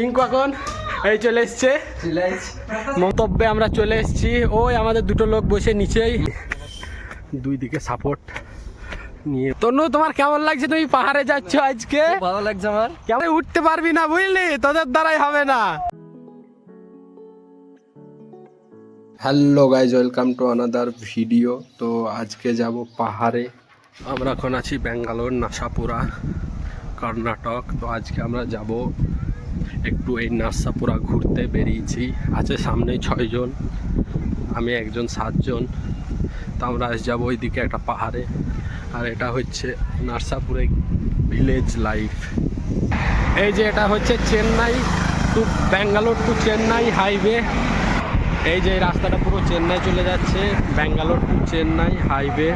রিঙ্কু এখন এই চলে এসছে মন্তব্যে আমরা চলে এসেছি। ওই আমাদের দুটো লোক বসে নিচেই, দুই দিকে সাপোর্ট নিয়ে। তনু তোমার কেমন লাগছে? তুমি পাহাড়ে যাচ্ছ আজকে? ভালো লাগছে আমার। কেমন উঠতে পারবি না বুঝলি, তোদের দ্বারাই হবে না। Hello guys, welcome to another video. তো আজকে যাব পাহাড়ে। আমরা এখন আছি ব্যাঙ্গালোর নাসাপুরা, কর্ণাটক। তো আজকে আমরা যাব একটু এই নাসাপুরা ঘুরতে বেরিয়েছি। আছে সামনে 6 জন, আমি একজন 7 জন। তো আমরা আজ যাবো ওইদিকে একটা পাহাড়ে। আর এটা হচ্ছে নাসাপুরে ভিলেজ লাইফ। এই যে এটা হচ্ছে Chennai to Bangalore to Chennai highway. এই যে রাস্তাটা পুরো চেন্নাই চলে যাচ্ছে, ব্যাঙ্গালোর টু চেন্নাই হাইওয়ে।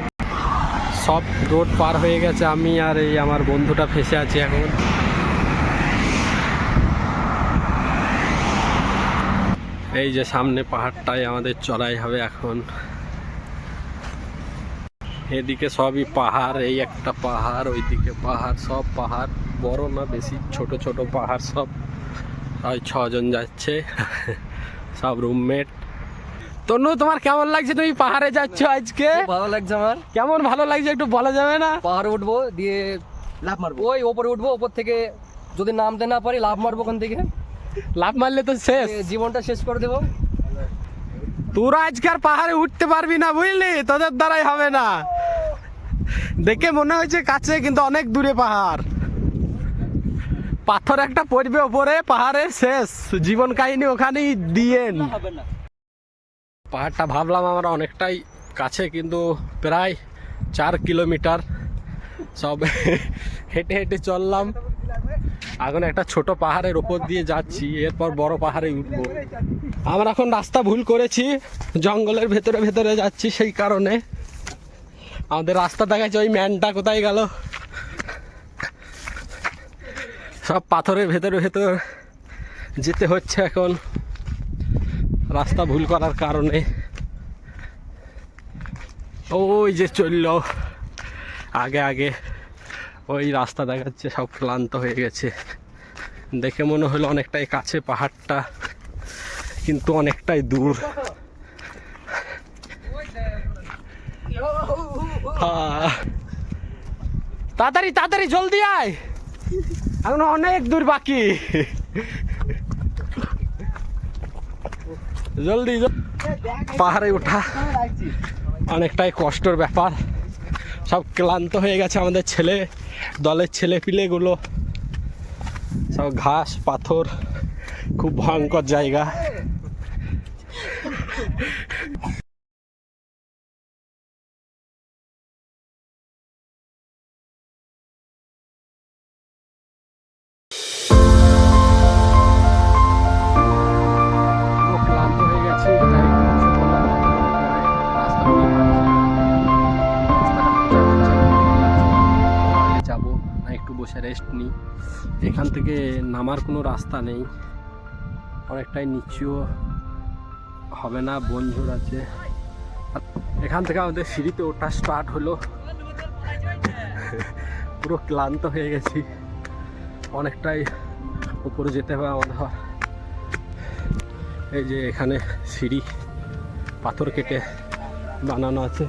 সব রোড পার হয়ে গেছে, আমি আর এই আমার বন্ধুটা ফেসে আছি এখন। এই যে সামনে পাহাড়টাই আমাদের চড়াই হবে এখন। এদিকে সবই পাহাড়, এই একটা পাহাড়, ওইদিকে পাহাড়, সব পাহাড়, বড় না বেশি, ছোট ছোট পাহাড় সব। ওই 6 জন যাচ্ছে, সব রুমমেট। তনু তোমার কেমন লাগছে? তুমি পাহাড়ে যাচ্ছ আজকে? ভালো লাগছে আমার। কেমন ভালো লাগছে একটু বলা যাবে না? পাহাড়ে উঠবো, দিয়ে লাফ মারবো, ওই ওপরে উঠবো, ওপর থেকে যদি নামতে না পারি লাফ মারবো ওখান থেকে। লাফ মারলে তো শেষ, জীবনটা শেষ করে দেবো। তোরা আজকে আর পাহাড়ে উঠতে পারবি না বুঝলি, তোদের দ্বারাই হবে না। দেখে মনে হয়েছে কাছে, কিন্তু অনেক দূরে পাহাড়। পাথর একটা পড়বে ওপরে, পাহাড়ে শেষ, জীবন কাহিনী ওখানেই দিয়ে। পাহাড়টা ভাবলাম আমরা অনেকটাই কাছে, কিন্তু প্রায় 4 কিলোমিটার সব হেঁটে হেঁটে চললাম। এখন একটা ছোট পাহাড়ের ওপর দিয়ে যাচ্ছি, এরপর বড় পাহাড়ে উঠবো। আমরা এখন রাস্তা ভুল করেছি, জঙ্গলের ভেতরে ভেতরে যাচ্ছি, সেই কারণে আমাদের রাস্তা দেখাচ্ছে। ওই ম্যানটা কোথায় গেল? সব পাথরের ভেতরে ভেতর যেতে হচ্ছে এখন, রাস্তা ভুল করার কারণে। ওই যে চলল আগে আগে, ওই রাস্তা দেখাচ্ছে। সব ক্লান্ত হয়ে গেছে, দেখে মনে হলো অনেকটাই কাছে পাহাড়টা, কিন্তু অনেকটাই দূর। তাড়াতাড়ি তাড়াতাড়ি জলদি আয়, এখন অনেক দূর বাকি। জলদি। পাহাড়ে ওঠা অনেকটাই কষ্টের ব্যাপার, সব ক্লান্ত হয়ে গেছে আমাদের দলের ছেলে পিলেগুলো। সব ঘাস পাথর, খুব ভয়ঙ্কর জায়গা। বসে রেস্ট নিই। এখান থেকে নামার কোনো রাস্তা নেই, অনেকটাই নিচু হবে না, বনঝোর আছে। এখান থেকে আমাদের সিঁড়িতে ওঠা স্টার্ট হলো। পুরো ক্লান্ত হয়ে গেছি, অনেকটাই উপরে যেতে হবে আমাদের। এই যে এখানে সিঁড়ি পাথর কেটে বানানো আছে,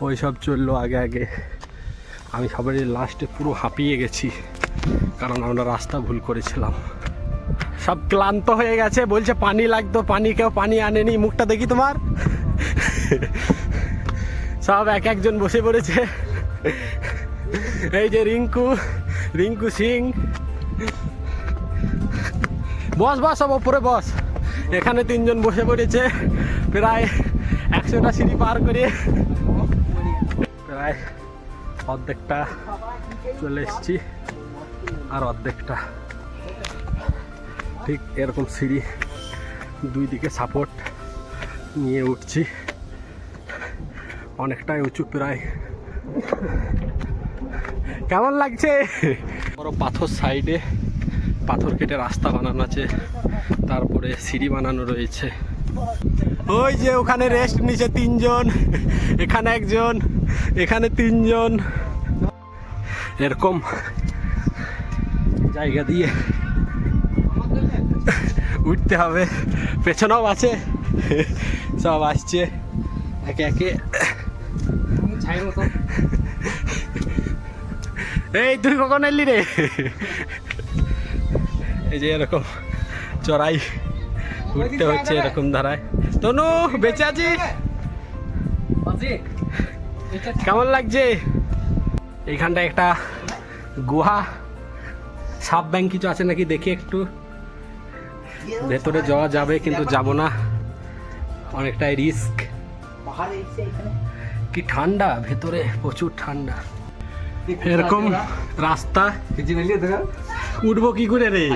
ওই সব চললো আগে আগে। আমি সবারই লাস্টে পুরো হাঁপিয়ে গেছি, কারণ আমরা রাস্তা ভুল করেছিলাম। সব ক্লান্ত হয়ে গেছে, বলছে পানি লাগতো, কেউ পানি আনেনি। মুখটা দেখি তোমার, সব এক একজন বসে পড়েছে। এই যে রিঙ্কু সিং, বস সব ওপরে বস। এখানে 3 জন বসে পড়েছে, প্রায় 100টা সিঁড়ি পার করে প্রায় অর্ধেকটা চলে এসেছি, আর অর্ধেকটা ঠিক এরকম সিঁড়ি, দুই দিকে সাপোর্ট নিয়ে উঠছি। অনেকটাই উঁচু প্রায়। কেমন লাগছে? বড় পাথর, সাইডে পাথর কেটে রাস্তা বানানো আছে, তারপরে সিঁড়ি বানানো রয়েছে। ওই যে ওখানে রেস্ট নিচে 3 জন, এখানে 1 জন, এখানে 3 জন। এরকম জায়গা দিয়ে উঠতে হবে, পেছনেও আছে, সব আসছে একে একে। এই তুই কখন এলি রে? এই যে এরকম চড়াই উঠতে হচ্ছে এরকম ধারায়। তনু বেঁচে আছিস? কেমন লাগছে? এইখানটা একটা গুহা, সাপ ব্যাংক কিছু আছে নাকি দেখি একটু। ভেতরে যাওয়া যাবে কিন্তু যাব না, অনেকটাই রিস্ক। কি ঠান্ডা ভেতরে, প্রচুর ঠান্ডা। এরকম রাস্তা, উঠবো কি করে রে?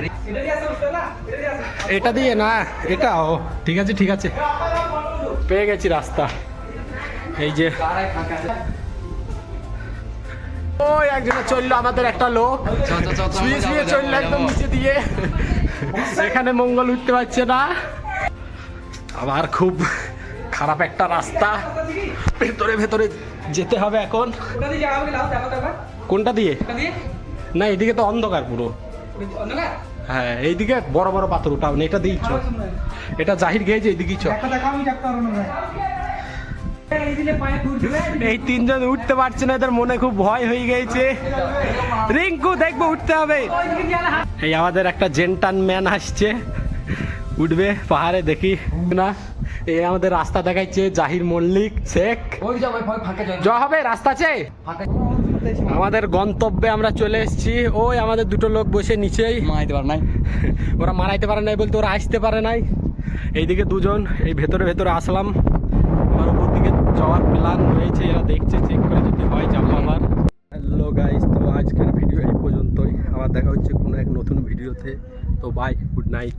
এটা দিয়ে না, এটা ও ঠিক আছে ঠিক আছে, পেয়ে গেছি রাস্তা। এই যে ওই একজনে চললো, আমাদের একটা লোক শুয়ে শুয়ে চললো একদম নিচে দিয়ে। এখানে মঙ্গল উঠতে পারছে না। আবার খুব খারাপ একটা রাস্তা, ভেতরে ভেতরে যেতে হবে এখন। কোনটা দিয়ে? না এদিকে তো অন্ধকার পুরো। হ্যাঁ এইদিকে বড় বড় পাথর উঠাও, এটা দিয়েছ, এটা জাহির গেছে এইদিকেই চ। এই তিনজন উঠতে পারছে না, এদের মনে খুব ভয় হয়ে গেছে। রিঙ্কু দেখবো উঠতে হবে। এই আমাদের একটা জেন্টান ম্যান আসছে, উঠবে পাহাড়ে, দেখি না। এই আমাদের রাস্তা দেখাচ্ছে জাহির মল্লিক শেখ। জ হবে রাস্তা আছে আমাদের গন্তব্যে, আমরা চলে এসেছি। ওই আমাদের দুটো লোক বসে নিচেই, মারাইতে পারে নাই, ওরা মারাইতে পারে নাই বলতে ওরা আসতে পারে নাই। এইদিকে দুজন, এই ভেতরে ভেতরে আসলাম। আমার উপর দিকে যাওয়ার প্ল্যান রয়েছে, এরা দেখছে, চেক করে যদি হয় যাবো আবার। হ্যালো গাইস, তো আজকের ভিডিও এই পর্যন্তই। আবার দেখা হচ্ছে কোনো এক নতুন ভিডিওতে। তো বাই, গুড নাইট।